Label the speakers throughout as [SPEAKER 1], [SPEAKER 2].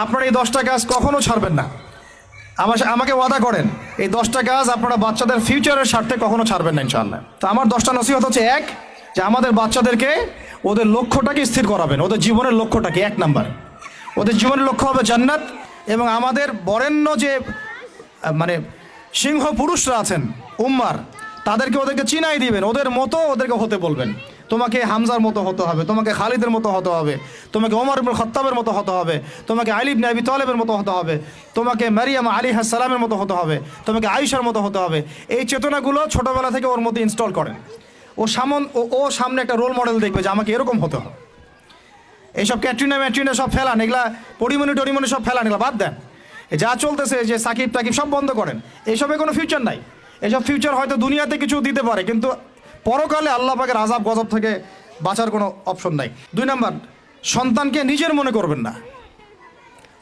[SPEAKER 1] আপনারা এই 10টা কাজ কখনো ছাড়বেন না। আমাকে ওয়াদা করেন এই 10টা কাজ আপনারা বাচ্চাদের ফিউচারের স্বার্থে কখনো ছাড়বেন না ইনশাআল্লাহ। তো আমার 10টা নসিহত হচ্ছে, এক, যে আমাদের বাচ্চাদেরকে ওদের লক্ষ্যটাকে স্থির করাবেন। ওদের জীবনের লক্ষ্যটাকে 1 নাম্বার, ওদের জীবনের লক্ষ্য হবে জান্নাত। এবং আমাদের বরেণ্য যে মানে সিংহ পুরুষরা আছেন উম্মার, ওদেরকে চিনাই দিবেন, ওদের মতো ওদেরকে হতে বলবেন। তোমাকে হামজার মতো হতে হবে, তোমাকে খালিদের মতো হতে হবে, তোমাকে ওমর ইবনে খাত্তাবের মতো হতে হবে, তোমাকে আলী ইবনে আবি তালেবের মতো হতে হবে, তোমাকে মারিয়াম আলাইহিস সালামের মতো হতে হবে, তোমাকে আয়েশার মতো হতে হবে। এই চেতনাগুলো ছোটোবেলা থেকে ওর মধ্যে ইনস্টল করেন। ও সামনে একটা রোল মডেল দেখবে যে আমাকে এরকম হতে হবে। এইসব ক্যাটরিনা সব ফেলান, এগুলা পরিমণি সব ফেলান, এগুলো বাদ দেন। যা চলতেছে যে সাকিব টাকিব সব বন্ধ করেন, এইসবে কোনো ফিউচার নাই। এসব ফিউচার হয়তো দুনিয়াতে কিছু দিতে পারে, কিন্তু পরকালে আল্লাহ পাকের আযাব গজব থেকে বাঁচার কোনো অপশন নাই। 2 নাম্বার, সন্তানকে নিজের মনে করবেন না।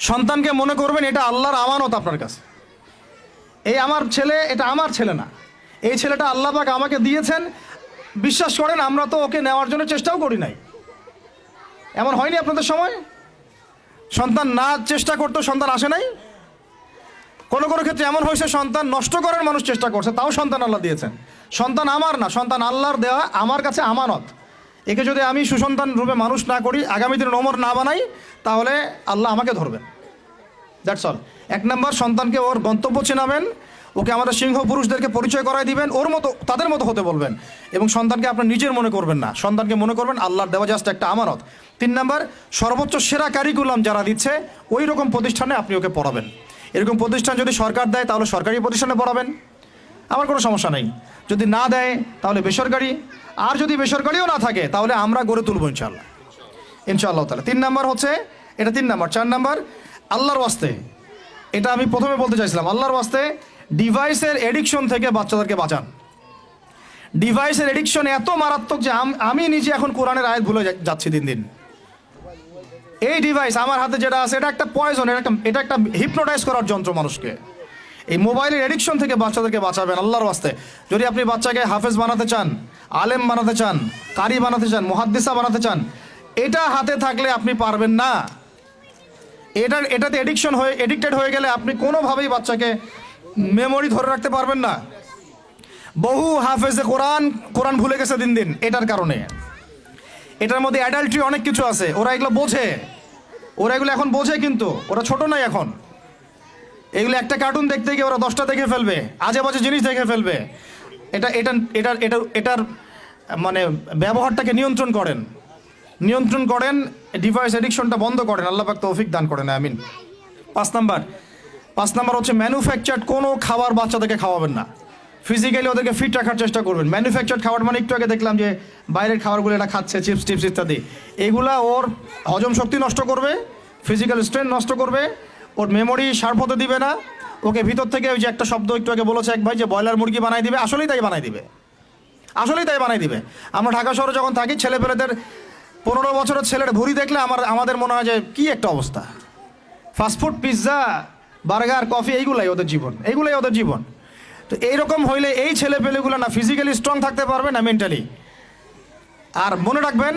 [SPEAKER 1] সন্তানকে মনে করবেন এটা আল্লাহর আমানত আপনার কাছে। এই আমার ছেলে, এটা আমার ছেলে না, এই ছেলেটা আল্লাহ পাক আমাকে দিয়েছেন। বিশ্বাস করেন আমরা তো ওকে নেওয়ার জন্য চেষ্টাও করি নাই। এমন হয়নি আপনাদের সময়? সন্তান না চেষ্টা করতো সন্তান আসে নাই? কোনো ক্ষেত্রে এমন হয়েছে সন্তান নষ্ট করার মানুষ চেষ্টা করছে, তাও সন্তান আল্লাহ দিয়েছেন। সন্তান আমার না, সন্তান আল্লাহর দেওয়া, আমার কাছে আমানত। একে যদি আমি সুসন্তান রূপে মানুষ না করি, আগামী দিনে ওমর না বানাই, তাহলে আল্লাহ আমাকে ধরবেন। That's all. 1 নাম্বার, সন্তানকে ওর গন্তব্য চেনাবেন, ওকে আমাদের সিংহ পুরুষদেরকে পরিচয় করাই দিবেন, ওর মতো তাদের মতো হতে বলবেন। এবং সন্তানকে আপনার নিজের মনে করবেন না, সন্তানকে মনে করবেন আল্লাহর দেওয়া জাস্ট একটা আমানত। 3 নাম্বার, সর্বোচ্চ সেরা কারিকুলাম যারা দিচ্ছে ওই রকম প্রতিষ্ঠানে আপনি ওকে পড়াবেন। এরকম প্রতিষ্ঠান যদি সরকার দেয় তাহলে সরকারি প্রতিষ্ঠানে পড়াবেন, আমার কোনো সমস্যা নেই। যদি না দেয় তাহলে বেসরকারি, আর যদি বেসরকারিও না থাকে তাহলে আমরা গড়ে তুলবো ইনশাআল্লাহ তাআলা। 3 নাম্বার হচ্ছে এটা, 3 নাম্বার। 4 নাম্বার, আল্লাহর ওয়াস্তে, এটা আমি প্রথমে বলতে চাইছিলাম, আল্লাহর ওয়াস্তে ডিভাইসের এডিকশন থেকে বাচ্চাদেরকে বাঁচান। ডিভাইসের এডিকশন এত মারাত্মক যে আমি নিজে এখন কোরআনের আয়াত ভুলে যাচ্ছি দিন দিন। এই ডিভাইস আমার হাতে যেটা আছে এটা একটা পয়জন, এটা একটা হিপনোটাইজ করার যন্ত্র মানুষকে। এই মোবাইলের এডিকশন থেকে বাচ্চাদেরকে বাঁচাবেন আল্লাহর ওয়াস্তে। যদি আপনি বাচ্চাকে হাফেজ বানাতে চান, আলেম বানাতে চান, কারি বানাতে চান, মুহাদ্দিসা বানাতে চান, এটা হাতে থাকলে আপনি পারবেন না। এটাতে এডিক্টেড হয়ে গেলে আপনি কোনোভাবেই বাচ্চাকে মেমোরি ধরে রাখতে পারবেন না। বহু হাফেজে কোরআন ভুলে গেছে দিন দিন এটার কারণে। এটার মধ্যে অ্যাডাল্ট্রি অনেক কিছু আছে, ওরা এগুলো এখন বোঝে, কিন্তু ওরা ছোট নাই এখন। এগুলো একটা কার্টুন দেখতে গিয়ে ওরা 10টা দেখে ফেলবে, আজে বাজে জিনিস দেখে ফেলবে। এটার মানে ব্যবহারটাকে নিয়ন্ত্রণ করেন, ডিভাইস এডিকশনটা বন্ধ করেন। আল্লাহ পাক তৌফিক দান করেন, আমিন। 5 নাম্বার হচ্ছে ম্যানুফ্যাকচার্ড কোনো খাবার বাচ্চাদেরকে খাওয়াবেন না। ফিজিক্যালি ওদেরকে ফিট রাখার চেষ্টা করবেন। ম্যানুফ্যাকচার্ড খাবার মানে একটু আগে দেখলাম যে বাইরের খাবারগুলো এটা খাচ্ছে, চিপস টিপস ইত্যাদি, এগুলা ওর হজম শক্তি নষ্ট করবে, ফিজিক্যাল স্ট্রেংথ নষ্ট করবে, ওর মেমোরি শার্প হতে দিবে না। ওকে ভিতর থেকে ওই যে একটা শব্দ একটু আগে বলেছে এক ভাই যে ব্রয়লার মুরগি বানাই দিবে, আসলেই তাই বানাই দিবে। আমরা ঢাকা শহরে যখন থাকি, ছেলেপেলেদের 15 বছরের ছেলের ভুঁড়ি দেখলে আমাদের মনে হয় যে কী একটা অবস্থা। ফাস্টফুড, পিৎজা, বার্গার, কফি, এইগুলাই ওদের জীবন। তো এইরকম হইলে এই ছেলেপেলেগুলো না ফিজিক্যালি স্ট্রং থাকতে পারবে না মেন্টালি। আর মনে রাখবেন,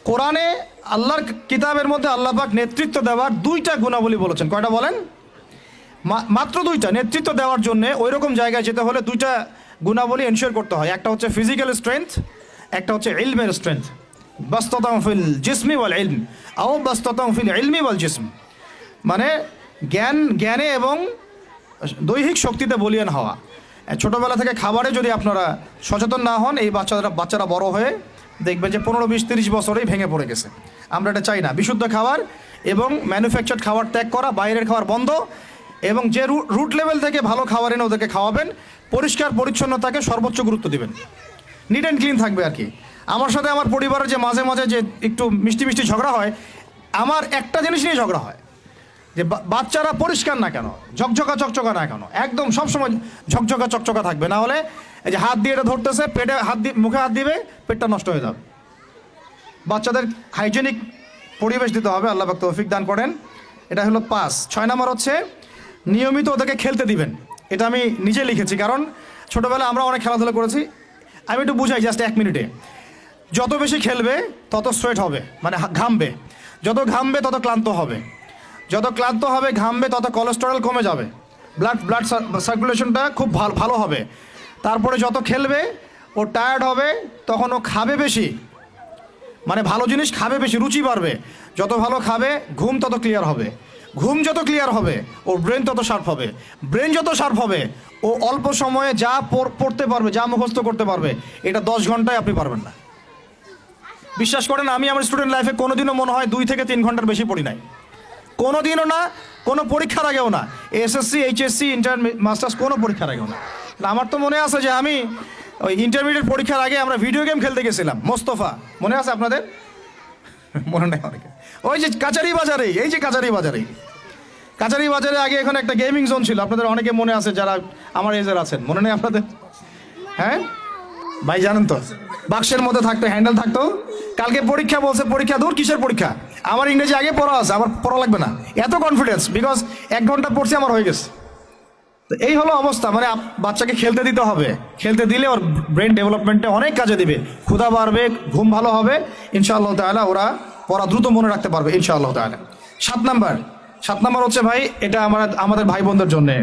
[SPEAKER 1] কোরআনে আল্লাহর কিতাবের মধ্যে আল্লাহ পাক নেতৃত্ব দেওয়ার 2টা গুণাবলী বলেছেন। কয়টা বলেন? মাত্র 2টা। নেতৃত্ব দেওয়ার জন্য ওই রকম জায়গায় যেতে হলে 2টা গুণাবলী এনশিওর করতে হয়। একটা হচ্ছে ফিজিক্যাল স্ট্রেংথ, একটা হচ্ছে ইলমের স্ট্রেংথ। বাসতাতাম ফিল জিসমি ওয়াল ইলম আও বাসতাতাম ফিল ইলমি ওয়াল জিসম, মানে জ্ঞানে এবং দৈহিক শক্তিতে বলীয়ান হওয়া। ছোটোবেলা থেকে খাবারে যদি আপনারা সচেতন না হন, এই বাচ্চারা বড় হয়ে দেখবে যে 15, 20, 30 বছরেই ভেঙে পড়ে গেছে। আমরা এটা চাই না। বিশুদ্ধ খাবার এবং ম্যানুফ্যাকচার্ড খাবার ত্যাগ করা, বাইরের খাবার বন্ধ, এবং যে রুট লেভেল থেকে ভালো খাবার এনে ওদেরকে খাওয়াবেন। পরিষ্কার পরিচ্ছন্নতাকে সর্বোচ্চ গুরুত্ব দিবেন, নিট অ্যান্ড ক্লিন থাকবে আর কি। আমার সাথে আমার পরিবারের যে মাঝে মাঝে যে একটু মিষ্টি ঝগড়া হয়, আমার একটা জিনিস নিয়ে ঝগড়া হয় যে বাচ্চারা পরিষ্কার না কেন, চকচকা না কেন, একদম সবসময় চকচকা থাকবে। না হলে এই যে হাত দিয়ে এটা ধরতেছে, পেটে হাত দিয়ে, মুখে হাত দিবে, পেটটা নষ্ট হয়ে যাবে। বাচ্চাদের হাইজেনিক পরিবেশ দিতে হবে, আল্লাহ পাক তৌফিক দান করেন। এটা হলো 5। 6 নাম্বার হচ্ছে নিয়মিত ওদেরকে খেলতে দিবেন। এটা আমি নিজে লিখেছি, কারণ ছোটোবেলায় আমরা অনেক খেলাধুলা করেছি। আমি একটু বুঝাই জাস্ট 1 মিনিটে। যত বেশি খেলবে তত সোয়েট হবে, মানে ঘামবে, যত ঘামবে তত ক্লান্ত হবে, যত ক্লান্ত হবে, ঘামবে, তত কোলেস্টেরল কমে যাবে, ব্লাড সার্কুলেশনটা খুব ভালো হবে। তারপরে যত খেলবে, ও টায়ার্ড হবে, তখন ও খাবে বেশি, মানে ভালো জিনিস খাবে বেশি, রুচি বাড়বে। যত ভালো খাবে, ঘুম তত ক্লিয়ার হবে, ঘুম যত ক্লিয়ার হবে, ওর ব্রেন তত শার্প হবে, ব্রেন যত শার্প হবে, ও অল্প সময়ে যা পড়তে পারবে, যা মুখস্থ করতে পারবে, এটা 10 ঘন্টায় আপনি পারবেন না। বিশ্বাস করেন, আমি আমার স্টুডেন্ট লাইফে কোনোদিনও মনে হয় 2 থেকে 3 ঘন্টার বেশি পড়ি নাই, কোনোদিনও না, কোনো পরীক্ষার আগেও না, এসএসসি, এইচএসসি, ইন্টার, মাস্টার্স, কোনো পরীক্ষার আগেও না। আমার তো মনে আছে যে আমি ওই ইন্টারমিডিয়েট পরীক্ষার আগে আমরা ভিডিও গেম খেলতে গেছিলাম, মোস্তফা, মনে আছে আপনাদের? মনে নেই অনেকে। ওই যে কাচারি বাজারে, এই যে কাচারি বাজারে আগে এখানে একটা গেমিং জোন ছিল, আপনাদের অনেকে মনে আছে যারা আমার এজের আছেন, মনে নেই আপনাদের? হ্যাঁ ভাই, জানেন তো, বাক্সের মধ্যে থাকতো, হ্যান্ডেল থাকতো। কালকে পরীক্ষা বলছে, পরীক্ষা দূর, কিসের পরীক্ষা? আমার ইংরেজি আগে পড়া আছে, আমার পড়া লাগবে না, এত কনফিডেন্স, বিকজ 1 ঘন্টা পড়ছি, আমার হয়ে গেছে। তো এই হলো অবস্থা, মানে বাচ্চাকে খেলতে দিতে হবে, খেলতে দিলে ওর ব্রেন ডেভেলপমেন্টে অনেক কাজে দিবে, ক্ষুধা বাড়বে, ঘুম ভালো হবে, ইনশাআল্লাহ তাআলা ওরা পড়া দ্রুত মনে রাখতে পারবে ইনশাআল্লাহ তাআলা। 7 নাম্বার হচ্ছে ভাই, এটা আমাদের ভাই বোনদের জন্যে,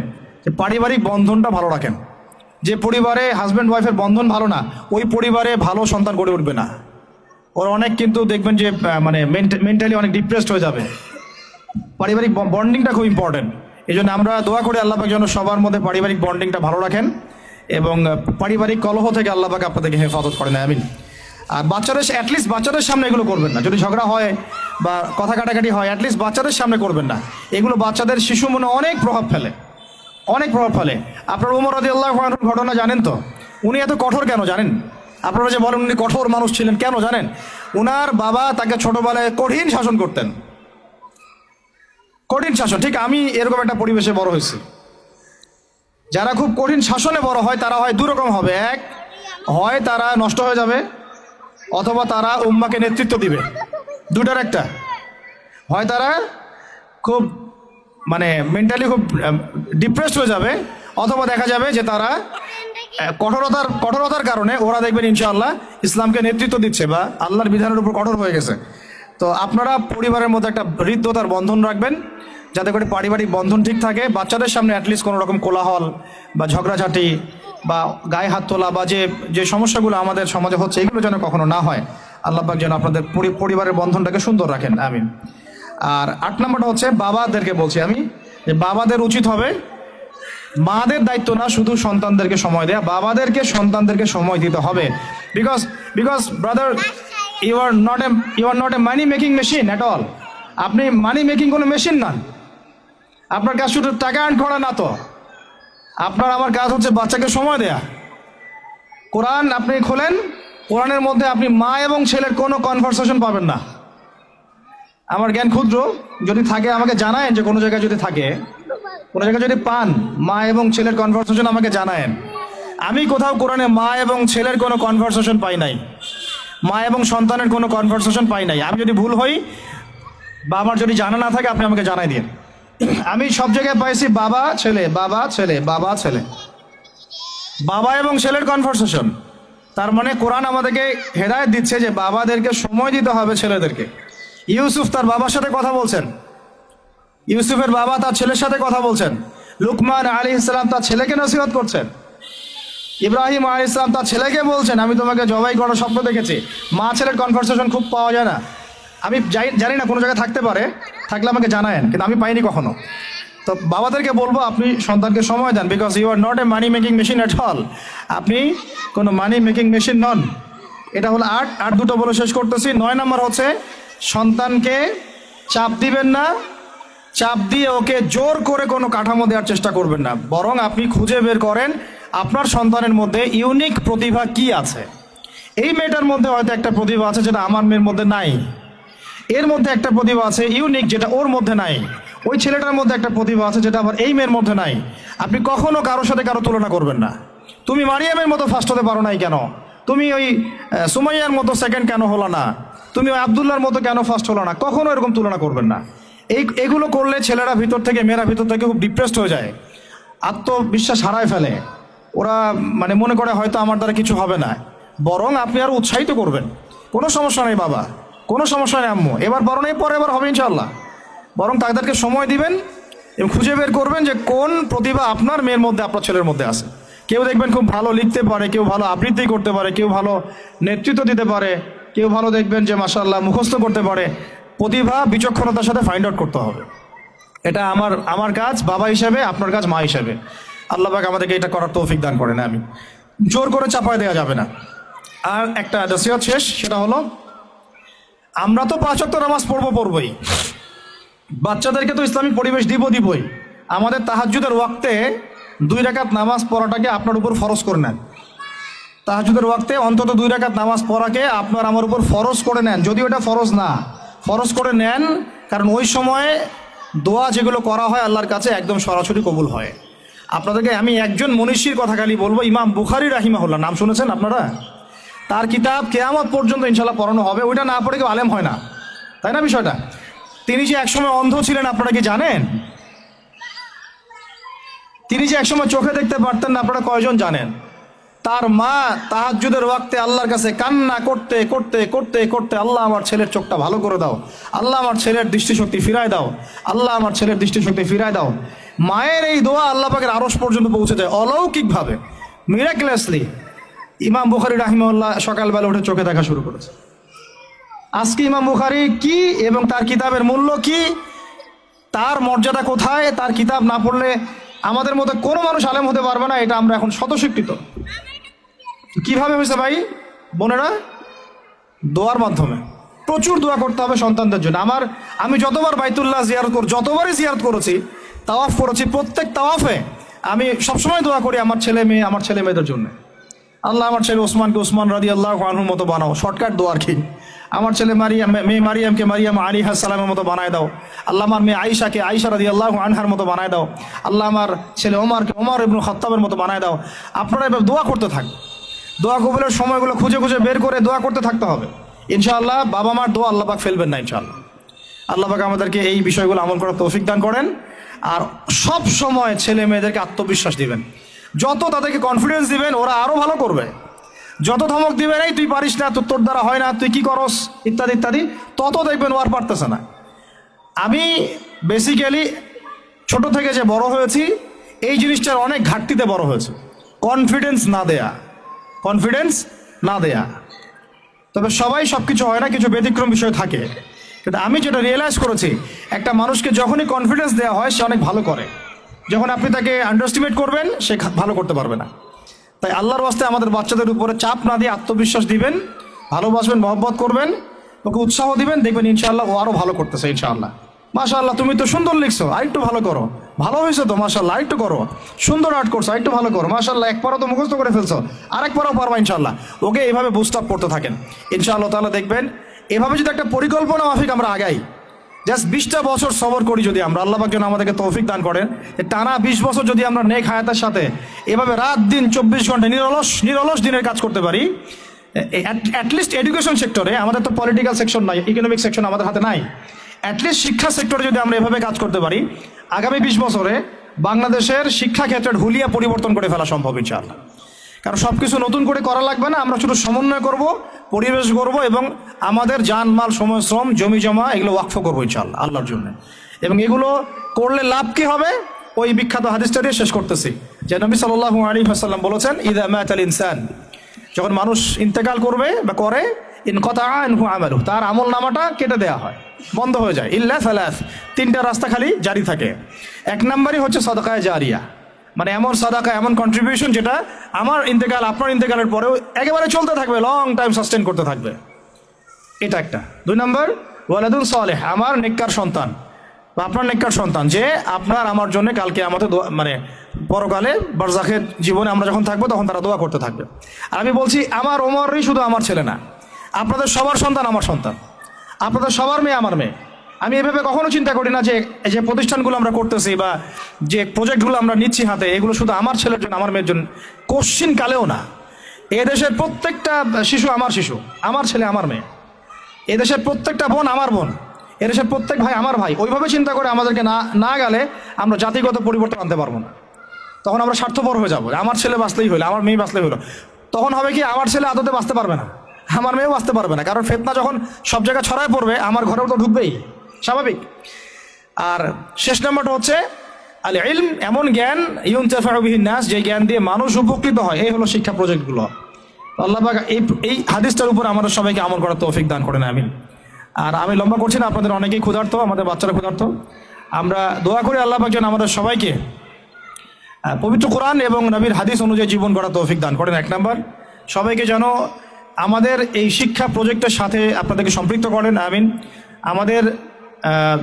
[SPEAKER 1] যে পারিবারিক বন্ধনটা ভালো রাখেন। যে পরিবারে হাজব্যান্ড ওয়াইফের বন্ধন ভালো না, ওই পরিবারে ভালো সন্তান গড়ে উঠবে না। ওর অনেক কিন্তু দেখবেন যে মানে মেন্টালি অনেক ডিপ্রেসড হয়ে যাবে। পারিবারিক বন্ডিংটা খুব ইম্পর্টেন্ট। এই জন্য আমরা দোয়া করি আল্লাহ পাক যেন সবার মধ্যে পারিবারিক বন্ডিংটা ভালো রাখেন এবং পারিবারিক কলহ থেকে আল্লাহ পাক আপনাদেরকে হেফাজত করেন, আমিন। আর অ্যাটলিস্ট বাচ্চাদের সামনে এগুলো করবেন না। যদি ঝগড়া হয় বা কথা কাটাকাটি হয়, অ্যাটলিস্ট বাচ্চাদের সামনে করবেন না। এগুলো বাচ্চাদের শিশু মনে অনেক প্রভাব ফেলে। আপনার উমর রাদিয়াল্লাহু আনহুর ঘটনা জানেন তো? উনি এত কঠোর কেন জানেন? আপনারা যে বলেন উনি কঠোর মানুষ ছিলেন, কেন জানেন? উনার বাবা তাকে ছোটবেলায় কঠিন শাসন করতেন, কঠিন শাসন। ঠিক আমি এরকম একটা পরিবেশে বড় হয়েছি। যারা খুব কঠিন শাসনে বড় হয় তারা হয় 2 রকম হবে। এক, হয় তারা নষ্ট হয়ে যাবে, অথবা তারা উম্মাকে নেতৃত্ব দিবে। 2টার একটা, হয় তারা খুব মানে মেন্টালি খুব ডিপ্রেসড হয়ে যাবে, অথবা দেখা যাবে যে তারা কঠোরতার কারণে ওরা দেখবেন ইনশাআল্লাহ ইসলামকে নেতৃত্ব দিচ্ছে বা আল্লাহর বিধানের উপর কঠোর হয়ে গেছে। তো আপনারা পরিবারের মধ্যে একটা হৃদ্যতার বন্ধন রাখবেন, যাতে করে পারিবারিক বন্ধন ঠিক থাকে। বাচ্চাদের সামনে অ্যাটলিস্ট কোনো রকম কোলাহল বা ঝগড়াঝাটি বা গায়ে হাত তোলা বা যে সমস্যাগুলো আমাদের সমাজে হচ্ছে, এগুলো যেন কখনো না হয়। আল্লাহ পাক যেন আপনাদের পরিবারের বন্ধনটাকে সুন্দর রাখেন, আমিন। আর 8 নম্বরটা হচ্ছে বাবাদেরকে বলছি আমি, যে বাবাদের উচিত হবে, মাদের দায়িত্ব না শুধু সন্তানদেরকে সময় দেয়া, বাবাদেরকে সন্তানদেরকে সময় দিতে হবে। Because brother, you are not a money making machine at all. আপনি মানি মেকিং কোনো মেশিন না। আপনার কাজ শুধু টাকা আর্ন করা না তো, আপনার আমার কাজ হচ্ছে বাচ্চাকে সময় দেয়া। কোরআন আপনি খোলেন, কোরআনের মধ্যে আপনি মা এবং ছেলের কোনো কনভারসেশন পাবেন না। আমার জ্ঞান ক্ষুদ্র, যদি থাকে আমাকে জানায়েন, যে কোনো জায়গায় যদি থাকে, কোনো জায়গায় যদি পান মা এবং ছেলের কনভারসেশন আমাকে জানায়েন। আমি কোথাও কোরআনে মা এবং ছেলের কোনো কনভারসেশন পাই নাই, মা এবং সন্তানের কোনো কনভারসেশন পাই নাই। আমি যদি ভুল হই বা আমার যদি জানা না থাকে, আপনি আমাকে জানাই দিন। আমি সব জায়গায় পাইছি বাবা ছেলে, বাবা ছেলে, বাবা ছেলে, বাবা এবং ছেলের কনভারসেশন। তার মানে কোরআন আমাদেরকে হেদায়েত দিচ্ছে যে বাবাদেরকে সময় দিতে হবে ছেলেদেরকে। ইউসুফ তার বাবার সাথে কথা বলছেন, ইউসুফের বাবা তার ছেলের সাথে কথা বলছেন, লুকমান আলাইহিস সালাম তার ছেলেকে নসিহত করছেন, ইব্রাহিম আলাইহিস সালাম তার ছেলেকে বলছেন আমি তোমাকে জবাই করার স্বপ্ন দেখেছি। মা ছেলের কনভারসেশন খুব পাওয়া যায় না। আমি জানি না, কোনো জায়গায় থাকতে পারে, থাকলে আমাকে জানায়েন, কিন্তু আমি পাইনি কখনো। তো বাবাদেরকে বলবো আপনি সন্তানকে সময় দেন, because you are not a money making machine at all. আপনি কোনো মানি মেকিং মেশিন নন। এটা হলো 8 দুটো বলে শেষ করতেছি। 9 নম্বর হচ্ছে সন্তানকে চাপ দিবেন না, চাপ দিয়ে ওকে জোর করে কোনো কাঠামো দেওয়ার চেষ্টা করবেন না। বরং আপনি খুঁজে বের করেন আপনার সন্তানের মধ্যে ইউনিক প্রতিভা কি আছে। এই মেয়েটার মধ্যে হয়তো একটা প্রতিভা আছে যেটা আমার মেয়ের মধ্যে নাই, এর মধ্যে একটা প্রতিভা আছে ইউনিক যেটা ওর মধ্যে নাই, ওই ছেলেটার মধ্যে একটা প্রতিভা আছে যেটা আবার এই মেয়ের মধ্যে নাই। আপনি কখনো কারোর সাথে কারো তুলনা করবেন না। তুমি মারিয়ামের মতো ফার্স্ট হতে পারো নাই কেন, তুমি ওই সুমাইয়ার মতো সেকেন্ড কেন হলো না, তুমি ওই আবদুল্লাহর মতো কেন ফার্স্ট হলো না, কখনো এরকম তুলনা করবেন না। এগুলো করলে ছেলেরা ভিতর থেকে, মেয়েরা ভিতর থেকে খুব ডিপ্রেসড হয়ে যায়, আত্মবিশ্বাস হারায় ফেলে। ওরা মানে মনে করে হয়তো আমার দ্বারা কিছু হবে না। বরং আপনি আরো উৎসাহিত করবেন, কোনো সমস্যা নেই বাবা, কোনো সমস্যা নেই আম্মু, এবার বড় নেই, পরে এবার হবে ইনশাল্লাহ। বরং তাদেরকে সময় দিবেন এবং খুঁজে বের করবেন যে কোন প্রতিভা আপনার মেয়ের মধ্যে, আপনার ছেলের মধ্যে আছে। কেউ দেখবেন খুব ভালো লিখতে পারে, কেউ ভালো আবৃত্তি করতে পারে, কেউ ভালো নেতৃত্ব দিতে পারে, কেউ ভালো দেখবেন যে মাশাআল্লাহ মুখস্থ করতে পারে। প্রতিভা বিচক্ষণতার সাথে ফাইন্ড আউট করতে হবে। এটা আমার কাজ বাবা হিসেবে, আপনার কাজ মা হিসেবে। আল্লাহ পাক আমাদেরকে এটা করার তৌফিক দান করেন। আমি জোর করে চাপায় দেওয়া যাবে না। আর একটা নসিহত শেষ, সেটা হলো আমরা তো 5 ওয়াক্ত নামাজ পড়বই, বাচ্চাদেরকে তো ইসলামিক পরিবেশ দিবই। আমাদের তাহাজ্জুদের ওয়াক্তে 2 রাকাত নামাজ পড়াটাকে আপনার উপর ফরজ করে নেন। তাহাজ্জুদের ওয়াক্তে অন্তত 2 রাকাত নামাজ পড়াকে আপনার আমার উপর ফরজ করে নেন। যদিও এটা ফরজ না, ফরজ করে নেন, কারণ ওই সময়ে দোয়া যেগুলো করা হয় আল্লাহর কাছে একদম সরাসরি কবুল হয়। আপনাদেরকে আমি একজন মনীষীর কথা খালি বলবো, ইমাম বুখারী রাহিমাহুল্লাহ, নাম শুনেছেন আপনারা? তার কিতাব কিয়ামত পর্যন্ত ইনশাল্লাহ পড়ানো হবে। ওইটা না পড়ে কেউ আলেম হয় না, তাই না বিষয়টা? তিনি যে একসময় অন্ধ ছিলেন আপনারা কি জানেন? তিনি যে একসময় চোখে দেখতে পারতেন না, আপনারা কয়জন জানেন? তার মা তাহাজ্জুদের ওয়াক্তে আল্লাহর কাছে কান্না করতে করতে করতে করতে, আল্লাহ আমার ছেলের চোখটা ভালো করে দাও, আল্লাহ আমার ছেলের দৃষ্টিশক্তি ফিরায় দাও, আল্লাহ আমার ছেলের দৃষ্টিশক্তি ফিরায় দাও। মায়ের এই দোয়া আল্লাহ পাকের আরশ পর্যন্ত পৌঁছে যায় অলৌকিকভাবে, মিরাকুলাসলি। ইমাম বুখারী রাহিমাহুল্লাহ সকালবেলা উঠে চোখে দেখা শুরু করেছে। আজকে ইমাম বুখারী কি এবং তার কিতাবের মূল্য কি, তার মর্যাদা কোথায়, তার কিতাব না পড়লে আমাদের মধ্যে কোনো মানুষ আলেম হতে পারবে না, এটা আমরা এখন স্বতঃস্বীকৃত। কিভাবে হয়েছে ভাই বোনেরা? দোয়ার মাধ্যমে। প্রচুর দোয়া করতে হবে সন্তানদের জন্য। আমি যতবার বাইতুল্লাহ যতবারই জিয়ারত করেছি, তাওয়াফ করেছি, প্রত্যেক তাওয়াফে আমি সবসময় দোয়া করি আমার ছেলে মেয়েদের জন্য। আল্লাহ আমার ছেলে ওসমানকে ওসমান রাদিয়াল্লাহু আনহুর মতো বানাও। শর্টকাট দোয়ার কি? আমার ছেলে মেয়ে মারিয়ামকে মারিয়াম আলাইহিস সালামের মতো বানায় দাও। আল্লাহ আমার মেয়ে আয়েশাকে আয়েশা রাদিয়াল্লাহু আনহার মতো বানায় দাও। আল্লাহ আমার ছেলে ওমরকে ওমর ইবনে খাত্তাবের মতো বানায় দাও। আপনারা এভাবে দোয়া করতে থাক। দোয়া কবুলের সময়গুলো খুঁজে খুঁজে বের করে দোয়া করতে থাকতে হবে। ইনশাআল্লাহ বাবা মার দোয়া আল্লাহ পাক ফেলবেন না ইনশাআল্লাহ। আল্লাহ পাক আমাদেরকে এই বিষয়গুলো আমল করার তৌফিক দান করেন। আর সব সময় ছেলে মেয়েদেরকে আত্মবিশ্বাস দিবেন। যত তাদেরকে কনফিডেন্স দিবেন, ওরা আরো ভালো করবে। যত ধমক দিবেন, এই তুই পারিস না, তোর দ্বারা হয় না, তুই কি করস, ইত্যাদি ইত্যাদি, তত দেখবেন ও আর পারতেছে না। আমি বেসিক্যালি ছোট থেকে যে বড় হয়েছি, এই জিনিসটার অনেক ঘাটতিতে বড় হয়েছে। কনফিডেন্স না দেয়া। তবে সবাই সবকিছু হয় না, কিছু ব্যতিক্রম বিষয় থাকে। কিন্তু আমি যেটা রিয়েলাইজ করেছি, একটা মানুষকে যখনই কনফিডেন্স দেওয়া হয় সে অনেক ভালো করে। যখন আপনি তাকে আন্ডারস্টিমেট করবেন, সে ভালো করতে পারবে না। তাই আল্লাহর ওয়াস্তে আমাদের বাচ্চাদের উপরে চাপ না দিয়ে আত্মবিশ্বাস দিবেন, ভালোবাসবেন, মহব্বত করবেন, ওকে উৎসাহ দিবেন, দেখবেন ইনশাআল্লাহ ও আরও ভালো করতেছে ইনশাআল্লাহ। মাশাআল্লাহ তুমি তো সুন্দর লিখছো, আরেকটু ভালো করো, ভালো হয়েছে তো মাশাআল্লাহ, আরেকটু করো, সুন্দর আর্ট করছো, আরেকটু ভালো করো, মাশাআল্লাহ এক পারো তো মুখস্থ করে ফেলছো, আরেক পারো পারবা ইনশাআল্লাহ। ওকে এইভাবে বুস্ট আপ করতে থাকেন ইনশাআল্লাহ তাআলা। দেখবেন এভাবে যদি একটা পরিকল্পনা মাফিক আমরা আগাই, জাস্ট 20টা বছর সবর করি যদি আমরা, আল্লাহ পাক যেন আমাদেরকে তৌফিক দান করেন, টানা 20 বছর যদি আমরা নেক হায়াতের সাথে এভাবে রাত দিন 24 ঘন্টা নিরলস দিনের কাজ করতে পারি, অ্যাটলিস্ট এডুকেশন সেক্টরে, আমাদের তো পলিটিক্যাল সেকশন নাই, ইকোনমিক সেকশন আমাদের হাতে নাই, অ্যাটলিস্ট শিক্ষা সেক্টরে যদি আমরা এভাবে কাজ করতে পারি, আগামী 20 বছরে বাংলাদেশের শিক্ষা ক্ষেত্রের হুলিয়া পরিবর্তন করে ফেলা সম্ভব ইনশাআল্লাহ। কারণ সব কিছু নতুন করে করা লাগবে না, আমরা শুধু সমন্বয় করব, পরিবেশ করব এবং আমাদের জানমাল, সময়, শ্রম, জমি জমা এগুলো ওয়াকফ করবো ইনশাআল্লাহ আল্লাহর জন্য। এবং এগুলো করলে লাভ কি হবে? ওই বিখ্যাত হাদিসটা দিয়ে শেষ করতেছি, যে নবী সাল্লাল্লাহু আলাইহি ওয়াসাল্লাম বলেছেন, ইযা মাতাল ইনসান, যখন মানুষ ইন্তেকাল করবে বা করে, ইনকাতা আনহু আমালুহু, তার আমল নামাটা কেটে দেওয়া হয়, বন্ধ হয়ে যায়। ইল্লা সালাস, 3টা রাস্তা খালি জারি থাকে। 1 নম্বরই হচ্ছে সাদাকায়ে জারিয়া, মানে এমন সাদাকা, এমন কন্ট্রিবিউশন যেটা আমার ইন্তেকাল, আপনার ইন্তেকালের পরেও একেবারে চলতে থাকবে, লং টাইম সাস্টেন করতে থাকবে, এটা একটা। 2 নম্বর ওয়ালাদুন সালেহ, আমার নেককার সন্তান বা আপনার নেককার সন্তান, যে আপনার আমার জন্য কালকে আমাদের মানে পরকালে বারজাখের জীবনে আমরা যখন থাকবো তখন তারা দোয়া করতে থাকবে। আর আমি বলছি, আমার ওমরই শুধু আমার ছেলে না, আপনাদের সবার সন্তান আমার সন্তান, আপনাদের সবার মেয়ে আমার মেয়ে। আমি এভাবে কখনো চিন্তা করি না যে যে প্রতিষ্ঠানগুলো আমরা করতেছি বা যে প্রজেক্টগুলো আমরা নিচ্ছি হাতে, এগুলো শুধু আমার ছেলের জন্য, আমার মেয়ের জন্য, কোশ্চিন কালেও না। এদেশের প্রত্যেকটা শিশু আমার শিশু, আমার ছেলে আমার মেয়ে। এদেশের প্রত্যেকটা বোন আমার বোন, এদেশের প্রত্যেক ভাই আমার ভাই। ওইভাবে চিন্তা করে আমাদেরকে না গেলে আমরা জাতিগত পরিবর্তন আনতে পারবো না। তখন আমরা স্বার্থপর হয়ে যাবো, আমার ছেলে বাঁচলেই হলো, আমার মেয়ে বাঁচলেই হলো। তখন হবে কি, আমার ছেলে আদতে বাঁচতে পারবে না, আমার মেয়েও বাঁচতে পারবে না, কারণ ফিতনা যখন সব জায়গায় ছড়ায় পড়বে, আমার ঘরেও তো ঢুকবেই, স্বাভাবিক। আর শেষ নাম্বারটা হচ্ছে আল ইলম, এমন জ্ঞান ইউনতাফাউ বিহিন নাস, যে জ্ঞান দিয়ে মানুষ উপকৃত হয়। এই হলো শিক্ষা প্রজেক্টগুলো। আল্লাহ পাক এই হাদিসটার উপর আমাদের সবাইকে আমল করার তৌফিক দান করেন, আমিন। আর আমি লম্বা করছি না, আপনাদের অনেকেই ক্ষুধার্ত, আমাদের বাচ্চারা ক্ষুধার্ত। আমরা দোয়া করি আল্লাহ পাক যেন আমাদের সবাইকে পবিত্র কোরআন এবং নবীর হাদিস অনুযায়ী জীবন গড়ার তৌফিক দান করেন। এক নাম্বার, সবাইকে যেন আমাদের এই শিক্ষা প্রজেক্টের সাথে আপনাদেরকে সম্পৃক্ত করেন, আমিন। আমাদের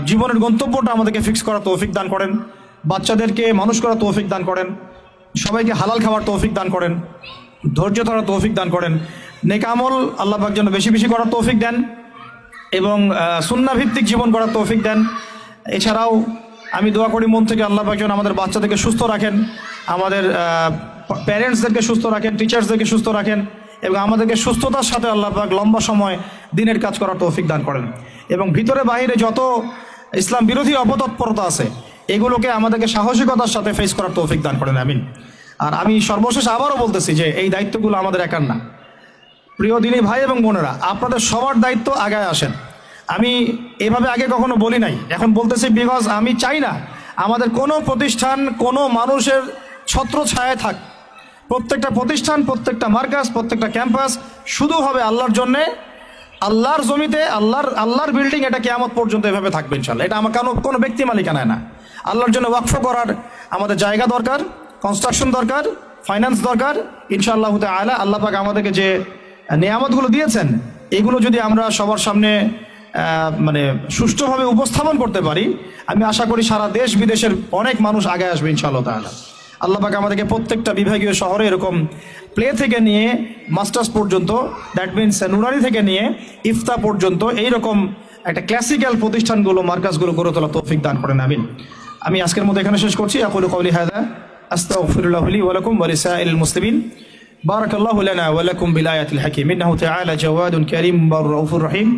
[SPEAKER 1] জীবনের গন্তব্যটা আমাদেরকে ফিক্স করার তৌফিক দান করেন, বাচ্চাদেরকে মানুষ করার তৌফিক দান করেন, সবাইকে হালাল খাওয়ার তৌফিক দান করেন, ধৈর্য ধরার তৌফিক দান করেন, নেক আমল আল্লাহ পাক যেন বেশি বেশি করার তৌফিক দেন এবং সুন্নাহ ভিত্তিক জীবন গড়ার তৌফিক দেন। এছাড়াও আমি দোয়া করি মন থেকে আল্লাহ পাক যেন আমাদের বাচ্চাদেরকে সুস্থ রাখেন, আমাদের প্যারেন্টসদেরকে সুস্থ রাখেন, টিচার্সদেরকে সুস্থ রাখেন এবং আমাদেরকে সুস্থতার সাথে আল্লাহ পাক লম্বা সময় দিনের কাজ করার তৌফিক দান করেন। এবং ভিতরে বাহিরে যত ইসলাম বিরোধী অপতৎপরতা আছে এগুলোকে আমাদেরকে সাহসিকতার সাথে ফেস করার তৌফিক দান করেন, আমিন। আর আমি সর্বশেষ আবারও বলতেছি যে এই দায়িত্বগুলো আমাদের একার না। প্রিয় দিনী ভাই এবং বোনেরা, আপনাদের সবার দায়িত্ব আগায় আসেন। আমি এভাবে আগে কখনো বলি নাই, এখন বলতেছি বিকজ আমি চাই না আমাদের কোনো প্রতিষ্ঠান কোনো মানুষের ছত্র ছায়ায় থাক। প্রত্যেকটা প্রতিষ্ঠান, প্রত্যেকটা মার্কাজ, প্রত্যেকটা ক্যাম্পাস শুধু হবে আল্লাহর জন্যে, আল্লাহর জমিতে, আল্লাহর বিল্ডিং। এটা কিয়ামত পর্যন্ত এভাবে থাকবে ইনশাল্লাহ। এটা আমার কোনো ব্যক্তি মালিকানায় না। আল্লাহর জন্য ওয়াকফ করার আমাদের জায়গা দরকার, কনস্ট্রাকশন দরকার, ফাইন্যান্স দরকার। ইনশাআল্লাহ তাআলা আল্লাহ পাক আমাদেরকে যে নিয়ামতগুলো দিয়েছেন এগুলো যদি আমরা সবার সামনে মানে সুষ্ঠুভাবে উপস্থাপন করতে পারি, আমি আশা করি সারা দেশ বিদেশের অনেক মানুষ আগে আসবে ইনশাআল্লাহ তাআলা। আল্লাহ পাক আমাদেরকে প্রত্যেকটা বিভাগীয় শহরে এরকম প্লে থেকে নিয়ে মাস্টার্স পর্যন্ত, দ্যাট মিনস নুরানি থেকে নিয়ে ইফতা পর্যন্ত এইরকম একটা ক্লাসিক্যাল প্রতিষ্ঠানগুলো, মার্কাজগুলো গড়ে তোলা তৌফিক দান করেন, আমিন। আমি আজকের মধ্যে এখানে শেষ করছি। আকুলু কওলি হাযা আস্তাগফিরুল্লাহ লি ওয়া লাকুম ওয়া লিসাইরিল মুসলিমিন। বারাকাল্লাহু লানা ওয়া লাকুম বিল আয়াতিল হাকীম। ইন্নাহু তাআলা জাওয়াদুন কারীম রাউফুর রহিম।